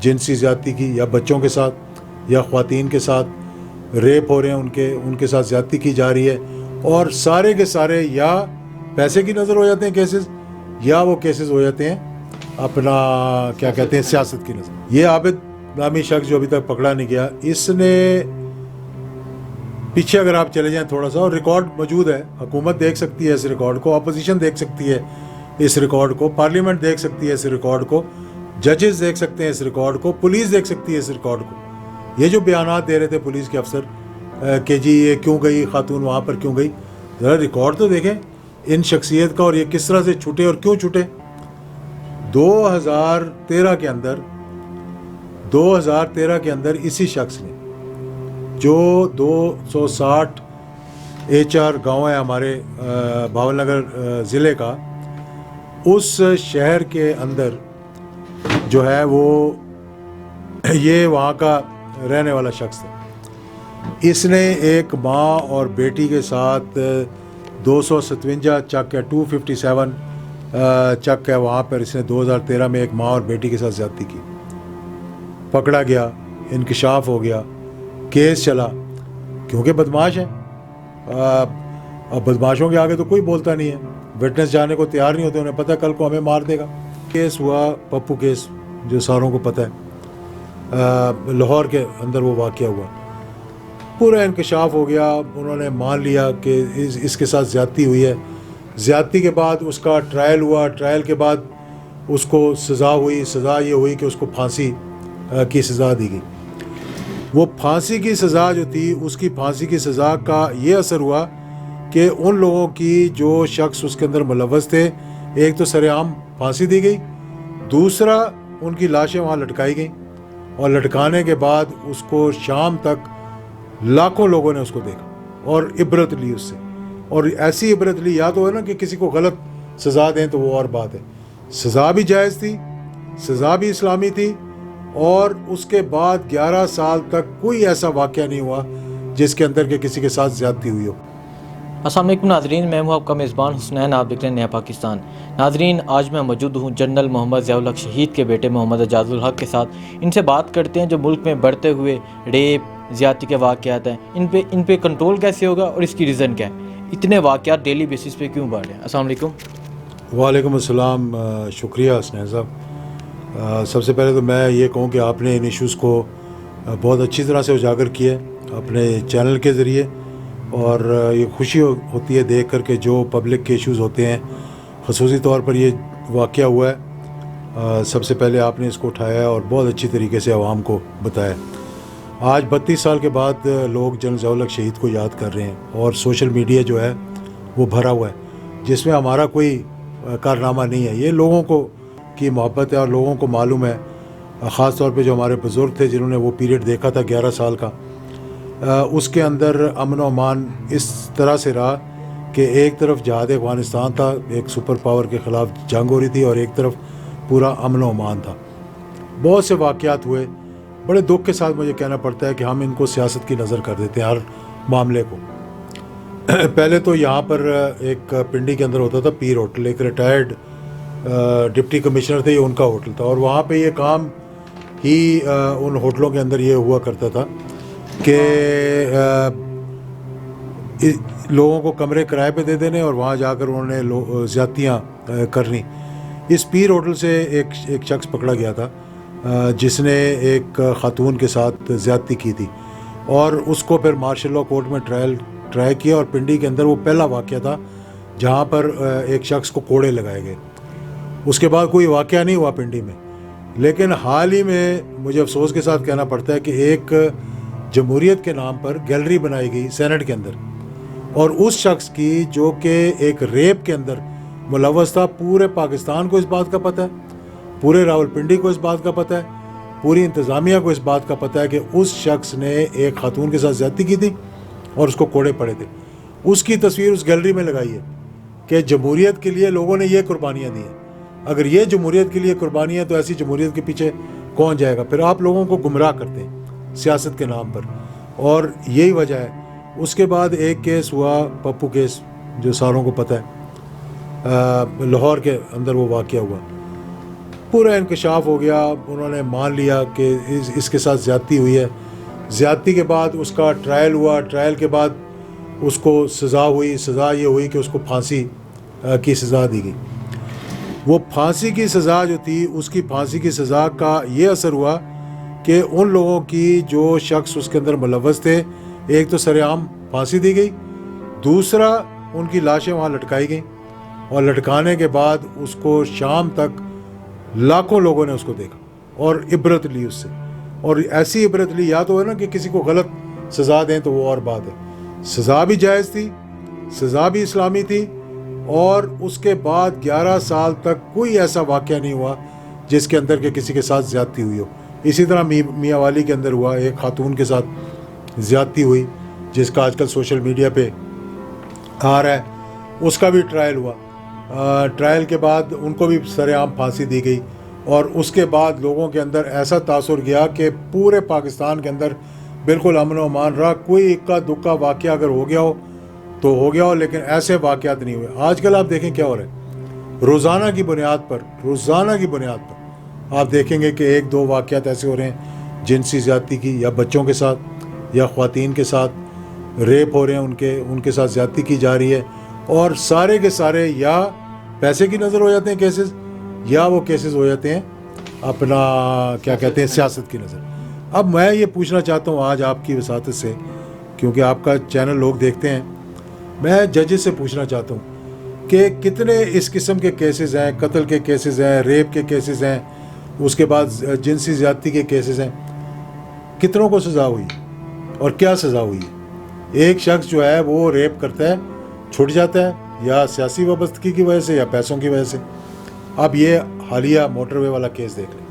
جنسی زیادتی کی، یا بچوں کے ساتھ یا خواتین کے ساتھ ریپ ہو رہے ہیں، ان کے ساتھ زیادتی کی جا رہی ہے، اور سارے کے سارے یا پیسے کی نظر ہو جاتے ہیں کیسز، یا وہ کیسز ہو جاتے ہیں اپنا کیا کہتے ہیں سیاست کی نظر۔ یہ عابد نامی شخص جو ابھی تک پکڑا نہیں گیا، اس نے پیچھے اگر آپ چلے جائیں تھوڑا سا، اور ریکارڈ موجود ہے، حکومت دیکھ سکتی ہے اس ریکارڈ کو، اپوزیشن دیکھ سکتی ہے اس ریکارڈ کو، پارلیمنٹ دیکھ سکتی ہے اس ریکارڈ کو، ججز دیکھ سکتے ہیں اس ریکارڈ کو، پولیس دیکھ سکتی ہے اس ریکارڈ کو۔ یہ جو بیانات دے رہے تھے پولیس کے افسر کہ جی یہ کیوں گئی خاتون وہاں پر کیوں گئی، ذرا ریکارڈ تو دیکھیں ان شخصیت کا، اور یہ کس طرح سے چھوٹے اور کیوں چھوٹے۔ 2013 کے اندر اسی شخص نے، جو 260 HR گاؤں ہے ہمارے بھاول نگر ضلع کا، اس شہر کے اندر جو ہے وہ یہ وہاں کا رہنے والا شخص تھا۔ اس نے ایک ماں اور بیٹی کے ساتھ 257 چک ہے، 257 چک ہے، وہاں پر اس نے 2013 میں ایک ماں اور بیٹی کے ساتھ زیادتی کی، پکڑا گیا، انکشاف ہو گیا، کیس چلا، کیونکہ بدماش ہے۔ اب بدماشوں کے آگے تو کوئی بولتا نہیں ہے، وٹنس جانے کو تیار نہیں ہوتے، انہیں پتہ کل کو ہمیں مار دے گا۔ کیس ہوا پپو کیس، جو ساروں کو پتہ ہے، لاہور کے اندر وہ واقعہ ہوا، پورا انکشاف ہو گیا، انہوں نے مان لیا کہ اس کے ساتھ زیادتی ہوئی ہے۔ زیادتی کے بعد اس کا ٹرائل ہوا، ٹرائل کے بعد اس کو سزا ہوئی، سزا یہ ہوئی کہ اس کو پھانسی کی سزا دی گئی۔ وہ پھانسی کی سزا جو تھی، اس کی پھانسی کی سزا کا یہ اثر ہوا کہ ان لوگوں کی جو شخص اس کے اندر ملوث تھے، ایک تو سر عام پھانسی دی گئی، دوسرا ان کی لاشیں وہاں لٹکائی گئیں، اور لٹکانے کے بعد اس کو شام تک لاکھوں لوگوں نے اس کو دیکھا اور عبرت لی اس سے، اور ایسی عبرت لی، یا تو ہے نا کہ کسی کو غلط سزا دیں تو وہ اور بات ہے، سزا بھی جائز تھی، سزا بھی اسلامی تھی، اور اس کے بعد 11 سال تک کوئی ایسا واقعہ نہیں ہوا جس کے اندر کہ کسی کے ساتھ زیادتی ہوئی ہو۔ السلام علیکم ناظرین، میں ہوں آپ کا میزبان حسنین، آپ دیکھ رہے ہیں نیا پاکستان۔ ناظرین، آج میں موجود ہوں جنرل محمد ضیاء الحق شہید کے بیٹے محمد اعجاز الحق کے ساتھ۔ ان سے بات کرتے ہیں جو ملک میں بڑھتے ہوئے ریپ زیادتی کے واقعات ہیں، ان پہ کنٹرول کیسے ہوگا اور اس کی ریزن کیا ہے، اتنے واقعات ڈیلی بیسس پہ کیوں بڑھ رہے ہیں۔ السلام علیکم۔ وعلیکم السلام، شکریہ حسنین صاحب۔ سب سے پہلے تو میں یہ کہوں کہ آپ نے ان ایشوز کو بہت اچھی طرح سے اجاگر کیا ہے اپنے چینل کے ذریعے، اور یہ خوشی ہوتی ہے دیکھ کر کہ جو پبلک کے ایشوز ہوتے ہیں، خصوصی طور پر یہ واقعہ ہوا ہے، سب سے پہلے آپ نے اس کو اٹھایا اور بہت اچھی طریقے سے عوام کو بتایا۔ آج 32 سال کے بعد لوگ جنرل ضیاء الحق شہید کو یاد کر رہے ہیں، اور سوشل میڈیا جو ہے وہ بھرا ہوا ہے، جس میں ہمارا کوئی کارنامہ نہیں ہے، یہ لوگوں کو کی محبت ہے، اور لوگوں کو معلوم ہے، خاص طور پہ جو ہمارے بزرگ تھے جنہوں نے وہ پیریڈ دیکھا تھا 11 سال کا، اس کے اندر امن و امان اس طرح سے رہا کہ ایک طرف جہاد افغانستان تھا، ایک سپر پاور کے خلاف جنگ ہو رہی تھی، اور ایک طرف پورا امن و امان تھا۔ بہت سے واقعات ہوئے، بڑے دکھ کے ساتھ مجھے کہنا پڑتا ہے کہ ہم ان کو سیاست کی نظر کر دیتے ہیں ہر معاملے کو۔ پہلے تو یہاں پر ایک پنڈی کے اندر ہوتا تھا پیر ہوٹل، ایک ریٹائرڈ ڈپٹی کمشنر تھے، یہ ان کا ہوٹل تھا، اور وہاں پہ یہ کام ہی ان ہوٹلوں کے اندر یہ ہوا کرتا تھا کہ لوگوں کو کمرے کرائے پہ دے دینے، اور وہاں جا کر انہوں نے زیادتیاں کرنی۔ اس پیر ہوٹل سے ایک شخص پکڑا گیا تھا جس نے ایک خاتون کے ساتھ زیادتی کی تھی، اور اس کو پھر مارشل لاء کورٹ میں ٹرائی کیا، اور پنڈی کے اندر وہ پہلا واقعہ تھا جہاں پر ایک شخص کو کوڑے لگائے گئے۔ اس کے بعد کوئی واقعہ نہیں ہوا پنڈی میں، لیکن حال ہی میں مجھے افسوس کے ساتھ کہنا پڑتا ہے کہ ایک جمہوریت کے نام پر گیلری بنائی گئی سینٹ کے اندر، اور اس شخص کی جو کہ ایک ریپ کے اندر ملوث تھا، پورے پاکستان کو اس بات کا پتہ ہے، پورے راولپنڈی کو اس بات کا پتہ ہے، پوری انتظامیہ کو اس بات کا پتہ ہے کہ اس شخص نے ایک خاتون کے ساتھ زیادتی کی تھی اور اس کو کوڑے پڑے تھے۔ اس کی تصویر اس گیلری میں لگائی ہے کہ جمہوریت کے لیے لوگوں نے یہ قربانیاں دی ہیں۔ اگر یہ جمہوریت کے لیے قربانیاں تو ایسی جمہوریت کے پیچھے کون جائے گا؟ پھر آپ لوگوں کو گمراہ کرتے ہیں سیاست کے نام پر، اور یہی وجہ ہے۔ اس کے بعد ایک کیس ہوا پپو کیس، جو ساروں کو پتہ ہے، لاہور کے اندر وہ واقعہ ہوا۔ پورا انکشاف ہو گیا. انہوں نے مان لیا کہ اس کے ساتھ زیادتی ہوئی ہے. زیادتی کے بعد اس کا ٹرائل ہوا. ٹرائل کے بعد اس کو سزا ہوئی. سزا یہ ہوئی کہ اس کو پھانسی کی سزا دی گئی. وہ پھانسی کی سزا جو تھی, اس کی پھانسی کی سزا کا یہ اثر ہوا کہ ان لوگوں کی جو شخص اس کے اندر ملوث تھے, ایک تو سر عام پھانسی دی گئی, دوسرا ان کی لاشیں وہاں لٹکائی گئیں, اور لٹکانے کے بعد اس کو شام تک لاکھوں لوگوں نے اس کو دیکھا اور عبرت لی اس سے. اور ایسی عبرت لی, یا تو ہے نا کہ کسی کو غلط سزا دیں تو وہ اور بات ہے. سزا بھی جائز تھی, سزا بھی اسلامی تھی, اور اس کے بعد 11 سال تک کوئی ایسا واقعہ نہیں ہوا جس کے اندر کہ کسی کے ساتھ زیادتی ہوئی ہو. اسی طرح میاں والی کے اندر ہوا, ایک خاتون کے ساتھ زیادتی ہوئی جس کا آج کل سوشل میڈیا پہ آ رہا ہے. اس کا بھی ٹرائل ہوا. ٹرائل کے بعد ان کو بھی سر عام پھانسی دی گئی, اور اس کے بعد لوگوں کے اندر ایسا تاثر گیا کہ پورے پاکستان کے اندر بالکل امن و امان رہا. کوئی اکا دکا واقعہ اگر ہو گیا ہو تو ہو گیا ہو, لیکن ایسے واقعات نہیں ہوئے. آج کل آپ دیکھیں کیا ہو رہا ہے, روزانہ کی بنیاد پر آپ دیکھیں گے کہ 1-2 واقعات ایسے ہو رہے ہیں جنسی زیادتی کی, یا بچوں کے ساتھ یا خواتین کے ساتھ ریپ ہو رہے ہیں, ان کے ساتھ زیادتی کی جا رہی ہے, اور سارے کے سارے یا پیسے کی نظر ہو جاتے ہیں کیسز, یا وہ کیسز ہو جاتے ہیں اپنا کیا کہتے ہیں سیاست کی نظر. اب میں یہ پوچھنا چاہتا ہوں آج آپ کی وساطت سے, کیونکہ آپ کا چینل لوگ دیکھتے ہیں, میں ججز سے پوچھنا چاہتا ہوں کہ کتنے اس قسم کے کیسز ہیں, قتل کے کیسز ہیں, ریپ کے کیسز ہیں, اس کے بعد جنسی زیادتی کے کیسز ہیں, کتنوں کو سزا ہوئی اور کیا سزا ہوئی ہے؟ ایک شخص جو ہے وہ ریپ کرتا ہے, چھٹ جاتا ہے, یا سیاسی وابستگی کی وجہ سے یا پیسوں کی وجہ سے. اب یہ حالیہ موٹر وے والا کیس دیکھ لیں,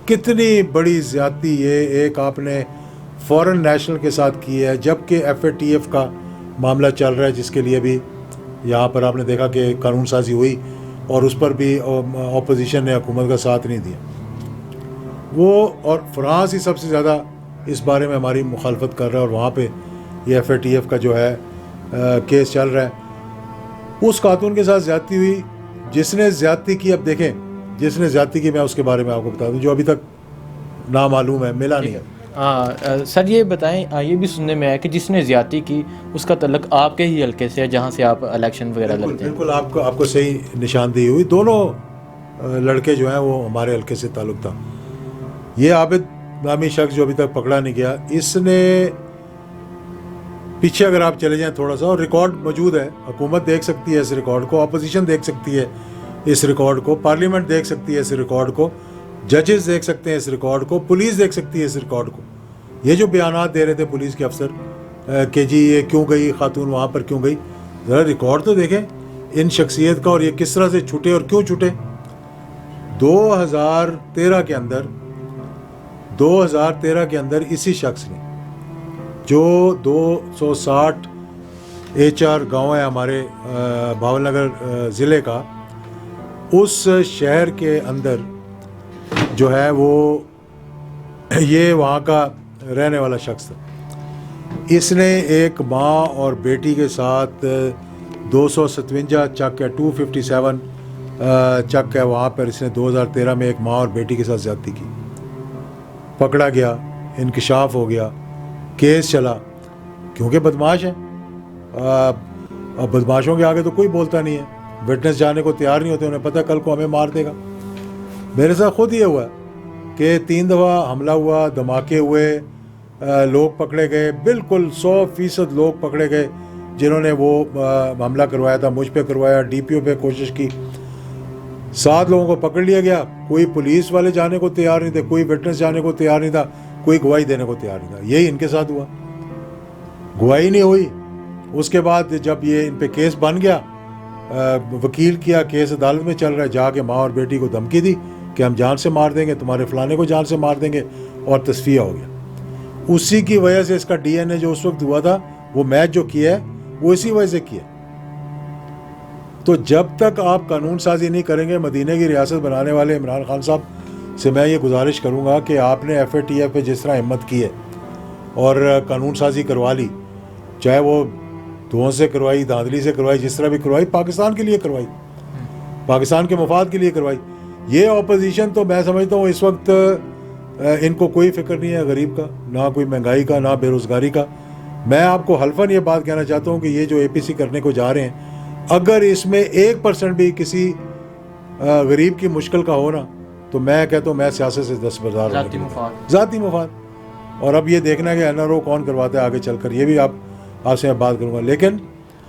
کتنی بڑی زیادتی یہ ایک آپ نے فورن نیشنل کے ساتھ کی ہے, جبکہ FATF کا معاملہ چل رہا ہے, جس کے لیے بھی یہاں پر آپ نے دیکھا کہ قانون سازی ہوئی, اور اس پر بھی اپوزیشن نے حکومت کا ساتھ نہیں دیا. وہ اور فرانس ہی سب سے زیادہ اس بارے میں ہماری مخالفت کر رہا ہے, اور وہاں پہ یہ FATF کا جو ہے کیس چل رہا ہے. اس خاتون کے ساتھ زیادتی ہوئی, جس نے زیادتی کی, اب دیکھیں جس نے زیادتی کی, میں اس کے بارے میں آپ کو بتا دوں, جو ابھی تک نامعلوم ہے, ملا نہیں ہے. سر یہ بتائیں, یہ بھی سننے میں آیا کہ جس نے زیادتی کی اس کا تعلق آپ کے ہی حلقے سے ہے جہاں سے آپ الیکشن وغیرہ لڑتے ہیں. بالکل آپ کو صحیح نشاندہی ہوئی. دونوں لڑکے جو ہیں وہ ہمارے حلقے سے تعلق تھا. یہ عابد نامی شخص جو ابھی تک پکڑا نہیں گیا, اس نے پیچھے اگر آپ چلے جائیں تھوڑا سا, اور ریکارڈ موجود ہے, حکومت دیکھ سکتی ہے اس ریکارڈ کو, اپوزیشن دیکھ سکتی ہے اس ریکارڈ کو, پارلیمنٹ دیکھ سکتی ہے اس ریکارڈ کو, ججز دیکھ سکتے ہیں اس ریکارڈ کو, پولیس دیکھ سکتی ہے اس ریکارڈ کو. یہ جو بیانات دے رہے تھے پولیس کے افسر کہ جی یہ کیوں گئی خاتون وہاں پر, کیوں گئی, ذرا ریکارڈ تو دیکھیں ان شخصیت کا, اور یہ کس طرح سے چھوٹے اور کیوں چھوٹے. 2013 کے اندر اسی شخص نے, جو 260 HR گاؤں ہے ہمارے بھاول نگر ضلع کا, اس شہر کے اندر جو ہے وہ یہ وہاں کا رہنے والا شخص تھا. اس نے ایک ماں اور بیٹی کے ساتھ 257 چک ہے, 257 چک ہے, وہاں پر اس نے 2013 میں ایک ماں اور بیٹی کے ساتھ زیادتی کی. پکڑا گیا, انکشاف ہو گیا, کیس چلا, کیونکہ بدماش ہے. اب بدماشوں کے آگے تو کوئی بولتا نہیں ہے, وٹنس جانے کو تیار نہیں ہوتے, انہیں پتہ کل کو ہمیں مار دے گا. میرے ساتھ خود یہ ہوا کہ 3 دفعہ حملہ ہوا, دھماکے ہوئے, لوگ پکڑے گئے, بالکل 100% لوگ پکڑے گئے جنہوں نے وہ حملہ کروایا تھا, مجھ پہ کروایا, DPO پہ کوشش کی. 7 لوگوں کو پکڑ لیا گیا. کوئی پولیس والے جانے کو تیار نہیں تھے, کوئی وٹنس جانے کو تیار نہیں تھا, کوئی گواہی دینے کو تیار نہیں تھا. یہی ان کے ساتھ ہوا, گواہی نہیں ہوئی. اس کے بعد جب یہ ان پہ کیس بن گیا, وکیل کیا, کیس عدالت میں چل رہا ہے, جا کے ماں اور بیٹی کو دھمکی دی کہ ہم جان سے مار دیں گے, تمہارے فلانے کو جان سے مار دیں گے, اور تصفیہ ہو گیا. اسی کی وجہ سے اس کا DNA جو اس وقت ہوا تھا, وہ میچ جو کیا ہے وہ اسی وجہ سے کیا. تو جب تک آپ قانون سازی نہیں کریں گے, مدینہ کی ریاست بنانے والے عمران خان صاحب سے میں یہ گزارش کروں گا کہ آپ نے FATF پہ جس طرح ہمت کی ہے اور قانون سازی کروا لی, چاہے وہ دھواں سے کروائی, دھاندلی سے کروائی, جس طرح بھی کروائی, پاکستان کے لیے کروائی, پاکستان کے مفاد کے لیے کروائی. یہ اپوزیشن تو میں سمجھتا ہوں اس وقت ان کو کوئی فکر نہیں ہے غریب کا، نہ کوئی مہنگائی کا، نہ بے روزگاری کا. میں آپ کو حلفاً یہ بات کہنا چاہتا ہوں کہ یہ جو اے پی سی کرنے کو جا رہے ہیں، اگر اس میں 1% بھی کسی غریب کی مشکل کا ہو نا، تو میں کہتا ہوں میں سیاست سے دستبردار ذاتی مفاد. ذاتی مفاد. اور اب یہ دیکھنا ہے کہ این آر او کون کرواتا ہے آگے چل کر، یہ بھی آپ سے میں بات کروں گا. لیکن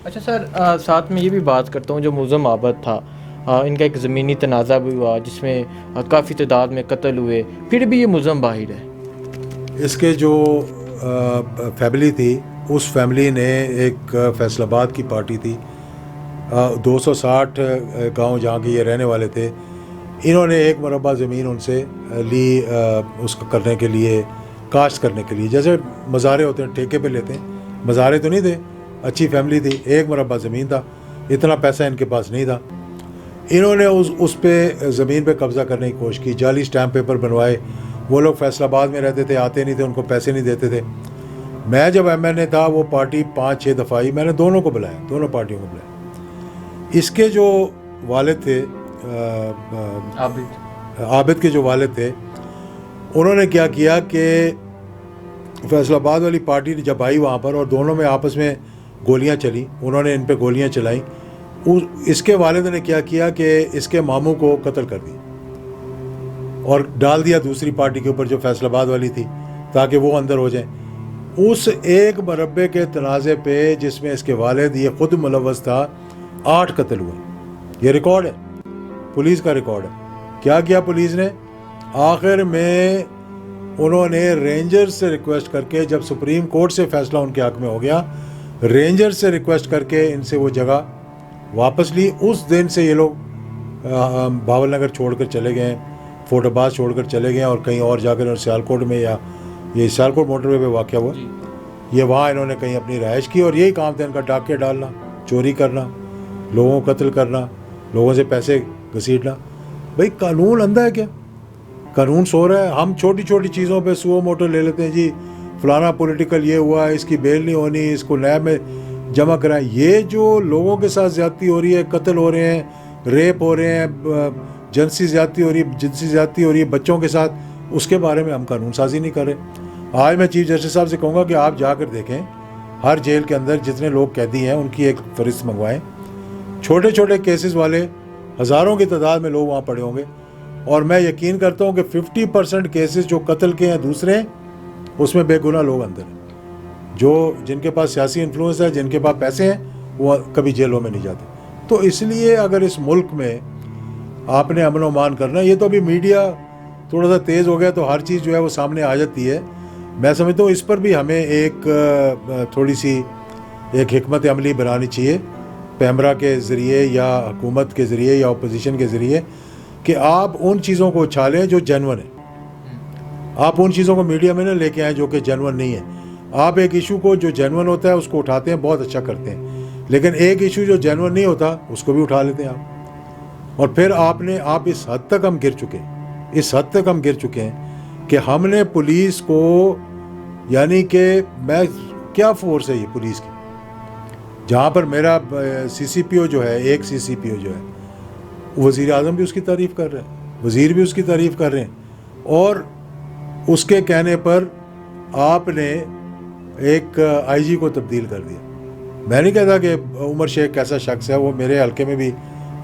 اچھا سر، ساتھ میں یہ بھی بات کرتا ہوں، جو ملزم عابد تھا، ان کا ایک زمینی تنازع بھی ہوا جس میں کافی تعداد میں قتل ہوئے، پھر بھی یہ ملزم باہر ہے. اس کے جو فیملی تھی، اس فیملی نے ایک فیصل آباد کی پارٹی تھی، 260 گاؤں جہاں کے یہ رہنے والے تھے، انہوں نے 1 مربع زمین ان سے لی اس کو کرنے کے لیے، کاشت کرنے کے لیے. جیسے مزارے ہوتے ہیں ٹھیکے پہ لیتے ہیں، مزارے تو نہیں تھے، اچھی فیملی تھی، 1 مربع زمین تھا، اتنا پیسہ ان کے پاس نہیں تھا. انہوں نے اس پہ زمین پہ قبضہ کرنے کی کوشش کی، جعلی اسٹیمپ پیپر بنوائے. وہ لوگ فیصل آباد میں رہتے تھے، آتے نہیں تھے، ان کو پیسے نہیں دیتے تھے. میں جب ایم این اے تھا، وہ پارٹی 5-6 دفعہ آئی، میں نے دونوں کو بلایا، دونوں پارٹیوں کو بلایا. اس کے جو والد تھے، عابد کے جو والد تھے، انہوں نے کیا کیا کہ فیصل آباد والی پارٹی جب آئی وہاں پر اور دونوں میں آپس میں گولیاں چلی، انہوں نے ان پہ گولیاں چلائیں. اس کے والد نے کیا کیا کہ اس کے ماموں کو قتل کر دی اور ڈال دیا دوسری پارٹی کے اوپر جو فیصل آباد والی تھی، تاکہ وہ اندر ہو جائیں. اس 1 مربع کے تنازع پہ جس میں اس کے والد یہ خود ملوث تھا، 8 قتل ہوئے. یہ ریکارڈ ہے، پولیس کا ریکارڈ ہے. کیا کیا پولیس نے؟ آخر میں انہوں نے رینجر سے ریکویسٹ کر کے، جب سپریم کورٹ سے فیصلہ ان کے حق میں ہو گیا، رینجر سے ریکویسٹ کر کے ان سے وہ جگہ واپس لی. اس دن سے یہ لوگ بھاول نگر چھوڑ کر چلے گئے، فورٹ عباس چھوڑ کر چلے گئے، اور کہیں اور جا کر سیالکوٹ میں، یا یہ سیالکوٹ موٹر وے پہ واقع ہوا، یہ وہاں انہوں نے کہیں اپنی رہائش کی. اور یہی کام تھا ان کا، ڈاکے ڈالنا، چوری کرنا، لوگوں کو قتل کرنا، لوگوں سے پیسے گھسیٹنا. بھائی قانون اندھا ہے کیا؟ قانون سو رہا ہے. ہم چھوٹی چھوٹی چیزوں پہ سو موٹو لے لیتے ہیں، جی فلانا پولیٹیکل یہ ہوا، اس کی بیل نہیں ہونی، اس کو نیب میں جمع کرائیں. یہ جو لوگوں کے ساتھ زیادتی ہو رہی ہے، قتل ہو رہے ہیں، ریپ ہو رہے ہیں، جنسی زیادتی ہو رہی ہے بچوں کے ساتھ، اس کے بارے میں ہم قانون سازی نہیں کر رہے. آج میں چیف جسٹس صاحب سے کہوں گا کہ آپ جا کر دیکھیں، ہر جیل کے اندر جتنے لوگ قیدی ہیں ان کی ایک فہرست منگوائیں. چھوٹے چھوٹے کیسز والے ہزاروں کی تعداد میں لوگ وہاں پڑے ہوں گے، اور میں یقین کرتا ہوں کہ 50% کیسز جو قتل کے ہیں دوسرے، اس میں بے گناہ لوگ اندر ہیں. جن کے پاس سیاسی انفلوئنس ہے، جن کے پاس پیسے ہیں، وہ کبھی جیلوں میں نہیں جاتے. تو اس لیے اگر اس ملک میں آپ نے امن و امان کرنا، یہ تو ابھی میڈیا تھوڑا سا تیز ہو گیا تو ہر چیز جو ہے وہ سامنے آ جاتی ہے. میں سمجھتا ہوں اس پر بھی ہمیں ایک تھوڑی سی ایک حکمت عملی بنانی چاہیے، پیمرا کے ذریعے یا حکومت کے ذریعے یا اپوزیشن کے ذریعے، کہ آپ ان چیزوں کو اچھالیں جو جینون ہیں. آپ ان چیزوں کو میڈیا میں نہ لے کے آئیں جو کہ جینون نہیں ہے. آپ ایک ایشو کو جو جینون ہوتا ہے اس کو اٹھاتے ہیں، بہت اچھا کرتے ہیں، لیکن ایک ایشو جو جینون نہیں ہوتا اس کو بھی اٹھا لیتے ہیں آپ. اور پھر آپ اس حد تک ہم گر چکے ہیں کہ ہم نے پولیس کو، یعنی کہ میں کیا فورس ہے یہ پولیس کی، جہاں پر میرا سی سی پی او جو ہے، ایک سی سی پی او جو ہے، وزیر اعظم بھی اس کی تعریف کر رہے ہیں، وزیر بھی اس کی تعریف کر رہے ہیں، اور اس کے کہنے پر آپ نے ایک آئی جی کو تبدیل کر دیا. میں نہیں کہتا کہ عمر شیخ کیسا شخص ہے، وہ میرے حلقے میں بھی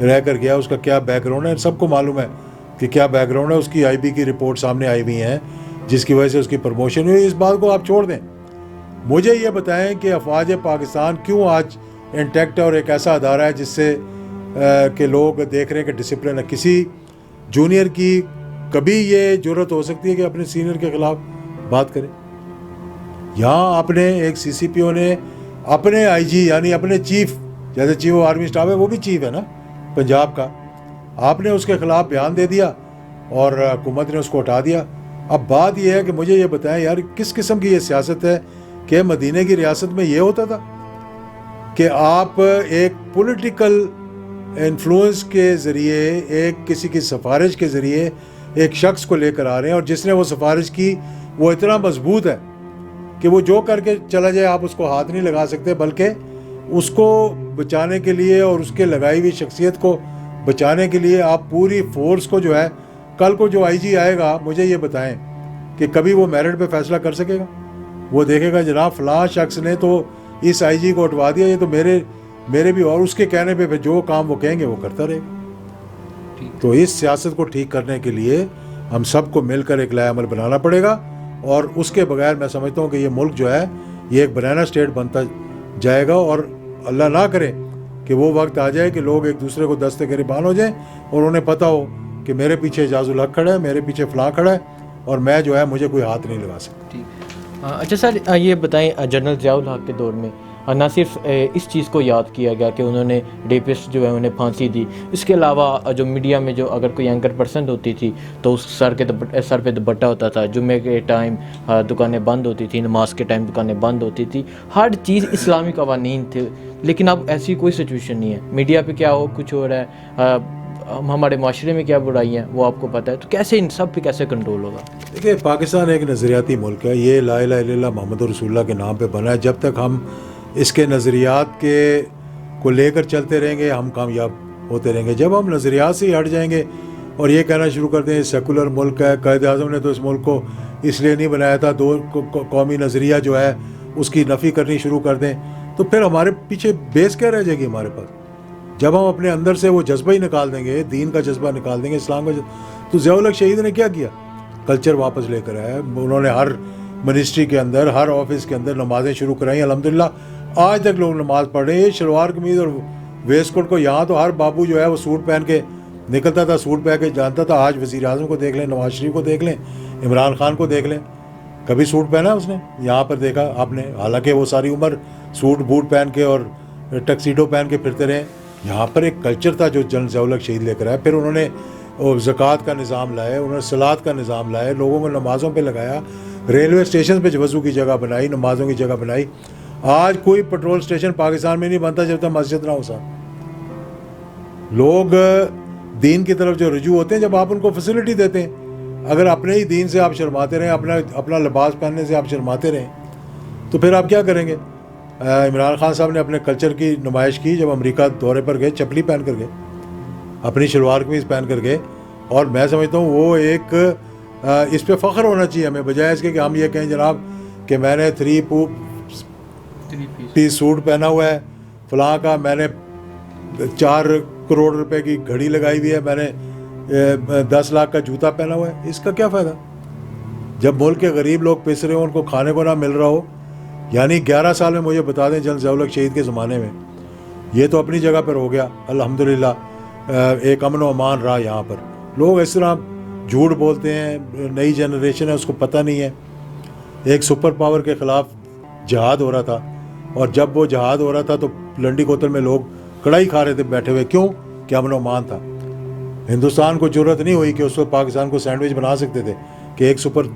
رہ کر گیا، اس کا کیا بیک گراؤنڈ ہے سب کو معلوم ہے کہ کیا بیک گراؤنڈ ہے. اس کی آئی بی کی رپورٹ سامنے آئی ہوئی ہیں جس کی وجہ سے اس کی پروموشن ہوئی. اس بات کو آپ چھوڑ دیں. مجھے یہ بتائیں کہ افواج پاکستان کیوں آج انٹیکٹ ہے اور ایک ایسا ادارہ ہے جس سے کہ لوگ دیکھ رہے ہیں کہ ڈسپلن ہے. کسی جونیئر کی کبھی یہ جرت ہو سکتی ہے کہ اپنے سینئر کے خلاف بات کرے؟ یہاں اپنے ایک سی سی پی او نے اپنے آئی جی، یعنی اپنے چیف، جیسے چیف آف آرمی اسٹاف ہے وہ بھی چیف ہے نا پنجاب کا، آپ نے اس کے خلاف بیان دے دیا اور حکومت نے اس کو ہٹا دیا. اب بات یہ ہے کہ مجھے یہ بتائیں یار، کس قسم کی یہ سیاست ہے کہ مدینہ کی ریاست میں یہ ہوتا تھا کہ آپ ایک پولیٹیکل انفلوئنس کے ذریعے، ایک کسی کی سفارش کے ذریعے ایک شخص کو لے کر آ رہے ہیں، اور جس نے وہ سفارش کی وہ اتنا مضبوط ہے کہ وہ جو کر کے چلا جائے آپ اس کو ہاتھ نہیں لگا سکتے، بلکہ اس کو بچانے کے لیے اور اس کے لگائی ہوئی شخصیت کو بچانے کے لیے آپ پوری فورس کو جو ہے، کل کو جو آئی جی آئے گا مجھے یہ بتائیں کہ کبھی وہ میرٹ پہ فیصلہ کر سکے گا؟ وہ دیکھے گا جناب فلاں شخص نے تو اس آئی جی کو ہٹوا دیا، یہ تو میرے بھی، اور اس کے کہنے پہ پھر جو کام وہ کہیں گے وہ کرتا رہے گا۔ تو اس سیاست کو ٹھیک کرنے کے لیے ہم سب کو مل کر ایک لائحہ عمل بنانا پڑے گا، اور اس کے بغیر میں سمجھتا ہوں کہ یہ ملک جو ہے یہ ایک بنانا اسٹیٹ بنتا جائے گا، اور اللہ نہ کرے کہ وہ وقت آ جائے کہ لوگ ایک دوسرے کو دستے گریبان ہو جائیں اور انہیں پتہ ہو کہ میرے پیچھے اعجاز الحق کھڑا ہے، میرے پیچھے فلاں کھڑا ہے، اور میں جو ہے مجھے کوئی ہاتھ نہیں لگا سکتا۔ اچھا سر، یہ بتائیں جنرل ضیاء الحق کے دور میں نہ صرف اس چیز کو یاد کیا گیا کہ انہوں نے ریپسٹ جو ہے انہیں پھانسی دی، اس کے علاوہ جو میڈیا میں جو اگر کوئی اینکر پرسن ہوتی تھی تو اس سر پہ دوپٹہ ہوتا تھا، جمعے کے ٹائم دکانیں بند ہوتی تھیں، نماز کے ٹائم دکانیں بند ہوتی تھی، ہر چیز اسلامی قوانین تھے، لیکن اب ایسی کوئی سچویشن نہیں ہے۔ میڈیا پہ کیا ہو کچھ ہو رہا ہے، ہمارے معاشرے میں کیا برائی ہیں وہ آپ کو پتہ ہے، تو کیسے ان سب پہ کیسے کنٹرول ہوگا؟ دیکھیے پاکستان ایک نظریاتی ملک ہے، یہ لا الہ الا اللہ محمد رسول اللہ کے نام پہ بنا ہے۔ جب تک ہم اس کے نظریات کو لے کر چلتے رہیں گے ہم کامیاب ہوتے رہیں گے۔ جب ہم نظریات سے ہی ہٹ جائیں گے اور یہ کہنا شروع کر دیں سیکولر ملک ہے، قائد اعظم نے تو اس ملک کو اس لیے نہیں بنایا تھا، دو قومی نظریہ جو ہے اس کی نفی کرنی شروع کر دیں، تو پھر ہمارے پیچھے بیس کیا رہ جائے گی ہمارے پاس؟ جب ہم اپنے اندر سے وہ جذبہ ہی نکال دیں گے، دین کا جذبہ نکال دیں گے، اسلام کا جذبہ، تو ضیاء الحق شہید نے کیا کیا؟ کلچر واپس لے کر آیا۔ انہوں نے ہر منسٹری کے اندر، ہر آفس کے اندر نمازیں شروع کرائیں، الحمدللہ آج تک لوگ نماز پڑھ رہے ہیں۔ شلوار قمیض اور ویسٹ کوٹ کو یہاں تو ہر بابو جو ہے وہ سوٹ پہن کے نکلتا تھا، سوٹ پہن کے جانتا تھا۔ آج وزیر اعظم کو دیکھ لیں، نواز شریف کو دیکھ لیں، عمران خان کو دیکھ لیں، کبھی سوٹ پہنا اس نے یہاں پر دیکھا آپ نے؟ حالانکہ وہ ساری عمر سوٹ بوٹ پہن کے اور ٹکسیڈو پہن کے پھرتے رہے۔ یہاں پر ایک کلچر تھا جو جنرل ضیاء الحق شہید لے کر آئے۔ پھر انہوں نے زکوٰۃ کا نظام لائے، انہوں نے صلات کا نظام لائے، لوگوں کو نمازوں پہ لگایا، ریلوے اسٹیشن پہ وضو کی جگہ بنائی، نمازوں کی جگہ بنائی۔ آج کوئی پیٹرول اسٹیشن پاکستان میں نہیں بنتا جب تک مسجد نہ ہو صاحب۔ لوگ دین کی طرف جو رجوع ہوتے ہیں جب آپ ان کو فیسلٹی دیتے ہیں، اگر اپنے ہی دین سے آپ شرماتے رہیں، اپنا لباس پہننے سے آپ شرماتے رہیں، تو پھر آپ کیا کریں گے؟ عمران خان صاحب نے اپنے کلچر کی نمائش کی جب امریکہ دورے پر گئے، چپلی پہن کر گئے، اپنی شلوار قمیض پہن کر گئے، اور میں سمجھتا ہوں وہ ایک اس پہ فخر ہونا چاہیے ہمیں، بجائے اس کے کہ ہم یہ کہیں جناب کہ میں نے 3 پیس سوٹ پہنا ہوا ہے فلاں کا، میں نے 4 کروڑ روپے کی گھڑی لگائی ہوئی ہے، میں نے 10 لاکھ کا جوتا پہنا ہوا ہے۔ اس کا کیا فائدہ جب ملک کے غریب لوگ پس رہے ہوں، ان کو کھانے کو نہ مل رہا ہو؟ یعنی 11 سال میں مجھے بتا دیں جنرل ضیاء الحق شہید کے زمانے میں، یہ تو اپنی جگہ پر ہو گیا الحمدللہ، ایک امن و امان رہا یہاں پر۔ لوگ اس طرح جھوٹ بولتے ہیں، نئی جنریشن ہے اس کو پتہ نہیں ہے۔ ایک سپر پاور کے خلاف جہاد ہو رہا تھا، اور جب وہ جہاد ہو رہا تھا تو لنڈی کوتل میں لوگ کڑائی کھا رہے تھے بیٹھے ہوئے، کیوں؟ کہ امن و امان تھا۔ ہندوستان کو ضرورت نہیں ہوئی کہ اس وقت پاکستان کو سینڈوچ بنا سکتے تھے کہ ایک سپر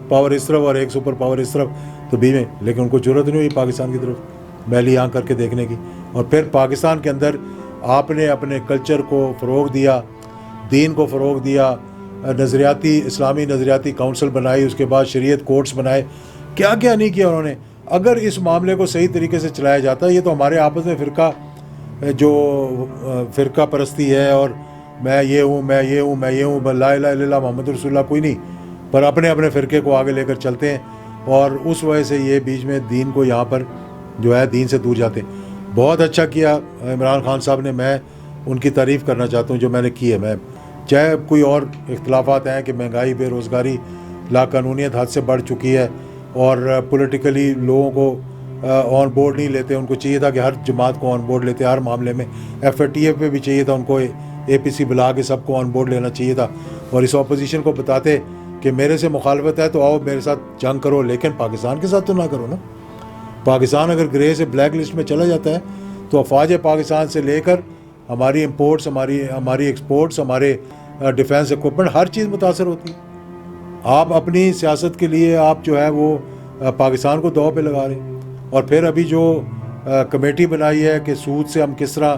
پاور اس طرف اور ایک سپر پاور اس طرف، تو بیویں، لیکن ان کو ضرورت نہیں ہوئی پاکستان کی طرف میلی آنکھ کر کے دیکھنے کی۔ اور پھر پاکستان کے اندر آپ نے اپنے کلچر کو فروغ دیا، دین کو فروغ دیا، نظریاتی اسلامی نظریاتی کونسل بنائی، اس کے بعد شریعت کورٹس بنائے، کیا کیا نہیں کیا انہوں نے۔ اگر اس معاملے کو صحیح طریقے سے چلایا جاتا، یہ تو ہمارے آپس میں فرقہ پرستی ہے، اور میں یہ ہوں، میں یہ ہوں، میں یہ ہوں، لا الہ الا اللہ محمد رسول اللہ کوئی نہیں، پر اپنے اپنے فرقے کو آگے لے کر چلتے ہیں، اور اس وجہ سے یہ بیچ میں دین کو یہاں پر جو ہے دین سے دور جاتے ہیں۔ بہت اچھا کیا عمران خان صاحب نے، میں ان کی تعریف کرنا چاہتا ہوں جو میں نے کی ہے۔ میں چاہے کوئی اور اختلافات ہیں کہ مہنگائی، بے روزگاری، لاقانونیت حد سے بڑھ چکی ہے، اور پولیٹیکلی لوگوں کو آن بورڈ نہیں لیتے، ان کو چاہیے تھا کہ ہر جماعت کو آن بورڈ لیتے، ہر معاملے میں ایف اے ٹی ایف پہ بھی چاہیے تھا ان کو اے پی سی بلا کے سب کو آن بورڈ لینا چاہیے تھا، اور اس اپوزیشن کو بتاتے کہ میرے سے مخالفت ہے تو آؤ میرے ساتھ جنگ کرو، لیکن پاکستان کے ساتھ تو نہ کرو نا۔ پاکستان اگر گرے سے بلیک لسٹ میں چلا جاتا ہے تو افواج پاکستان سے لے کر ہماری امپورٹس، ہماری ایکسپورٹس، ہمارے ڈیفینس ایکوپمنٹ، ہر چیز متاثر ہوتی ہے۔ آپ اپنی سیاست کے لیے آپ جو ہے وہ پاکستان کو داؤ پہ لگا رہے ہیں۔ اور پھر ابھی جو کمیٹی بنائی ہے کہ سود سے ہم کس طرح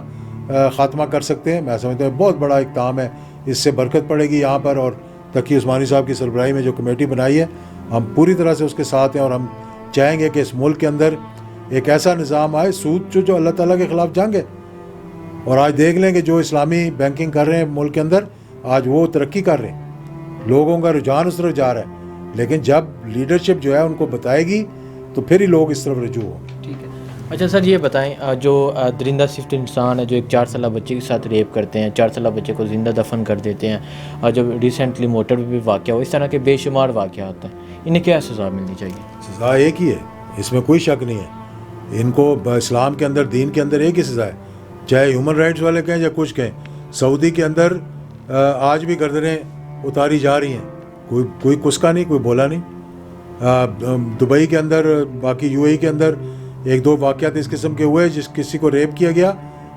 خاتمہ کر سکتے ہیں، میں سمجھتا ہوں بہت بڑا اقدام ہے، اس سے برکت پڑے گی یہاں پر۔ اور تقی عثمانی صاحب کی سربراہی میں جو کمیٹی بنائی ہے، ہم پوری طرح سے اس کے ساتھ ہیں، اور ہم چاہیں گے کہ اس ملک کے اندر ایک ایسا نظام آئے، سود جو اللہ تعالیٰ کے خلاف جنگ ہے، اور آج دیکھ لیں کہ جو اسلامی بینکنگ کر رہے ہیں ملک کے اندر آج وہ ترقی کر رہے ہیں, لوگوں کا رجحان اس طرف جا رہا ہے, لیکن جب لیڈرشپ جو ہے ان کو بتائے گی تو پھر ہی لوگ اس طرف رجوع ہوں گے. ٹھیک ہے. اچھا سر یہ بتائیں, جو درندہ صفت انسان ہے جو ایک 4 سالہ بچے کے ساتھ ریپ کرتے ہیں, 4 سالہ بچے کو زندہ دفن کر دیتے ہیں, اور جب ریسنٹلی موٹر پہ بھی واقعہ ہو, اس طرح کے بے شمار واقعات ہیں, انہیں کیا سزا ملنی چاہیے؟ سزا ایک ہی ہے, اس میں کوئی شک نہیں ہے. ان کو اسلام کے اندر, دین کے اندر ایک ہی سزا ہے, چاہے ہیومن رائٹس والے کہیں یا کچھ کہیں. سعودی کے اندر آج بھی گردنیں اتاری جا رہی ہیں, کوئی کسکا نہیں, کوئی بولا نہیں. دبئی کے اندر, باقی یو اے کے اندر 1-2 واقعات اس قسم کے ہوئے, جس کسی کو ریپ کیا گیا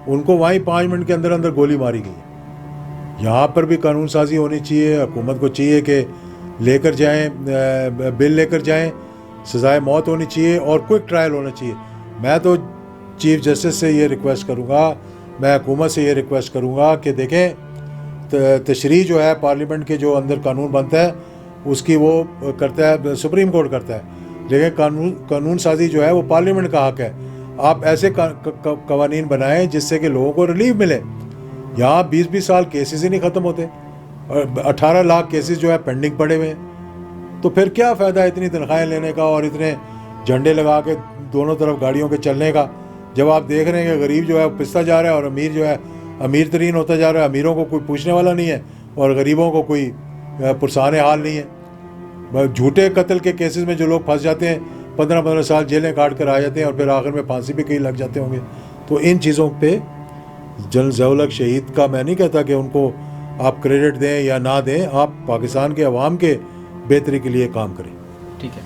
ان کو وہیں 5 منٹ کے اندر اندر گولی ماری گئی. یہاں پر بھی قانون سازی ہونی چاہیے, حکومت کو چاہیے کہ لے کر جائیں, بل لے کر جائیں, سزائے موت ہونی چاہیے اور کوئک ٹرائل ہونا چاہیے. میں تو چیف جسٹس سے یہ ریکویسٹ کروں گا, میں حکومت سے یہ ریکویسٹ کروں گا کہ دیکھیں تشریح جو ہے پارلیمنٹ کے جو اندر قانون بنتا ہے اس کی وہ کرتا ہے سپریم کورٹ کرتا ہے, لیکن قانون سازی جو ہے وہ پارلیمنٹ کا حق ہے. آپ ایسے قوانین بنائیں جس سے کہ لوگوں کو ریلیف ملے. یہاں 20-20 سال کیسز ہی نہیں ختم ہوتے, اور 18 لاکھ کیسز جو ہے پینڈنگ پڑے ہوئے ہیں. تو پھر کیا فائدہ اتنی تنخواہیں لینے کا اور اتنے جھنڈے لگا کے دونوں طرف گاڑیوں کے چلنے کا, جب آپ دیکھ رہے ہیں کہ غریب جو ہے پستا جا رہا ہے اور امیر جو ہے امیر ترین ہوتا جا رہا ہے. امیروں کو کوئی پوچھنے والا نہیں ہے اور غریبوں کو کوئی پرسان حال نہیں ہے. جھوٹے قتل کے کیسز میں جو لوگ پھنس جاتے ہیں 15-15 سال جیلیں کاٹ کر آ جاتے ہیں اور پھر آخر میں پھانسی بھی کہیں لگ جاتے ہوں گے. تو ان چیزوں پہ جنرل ضیاء الحق شہید کا میں نہیں کہتا کہ ان کو آپ کریڈٹ دیں یا نہ دیں, آپ پاکستان کے عوام کے بہتری کے لیے کام کریں. ٹھیک ہے.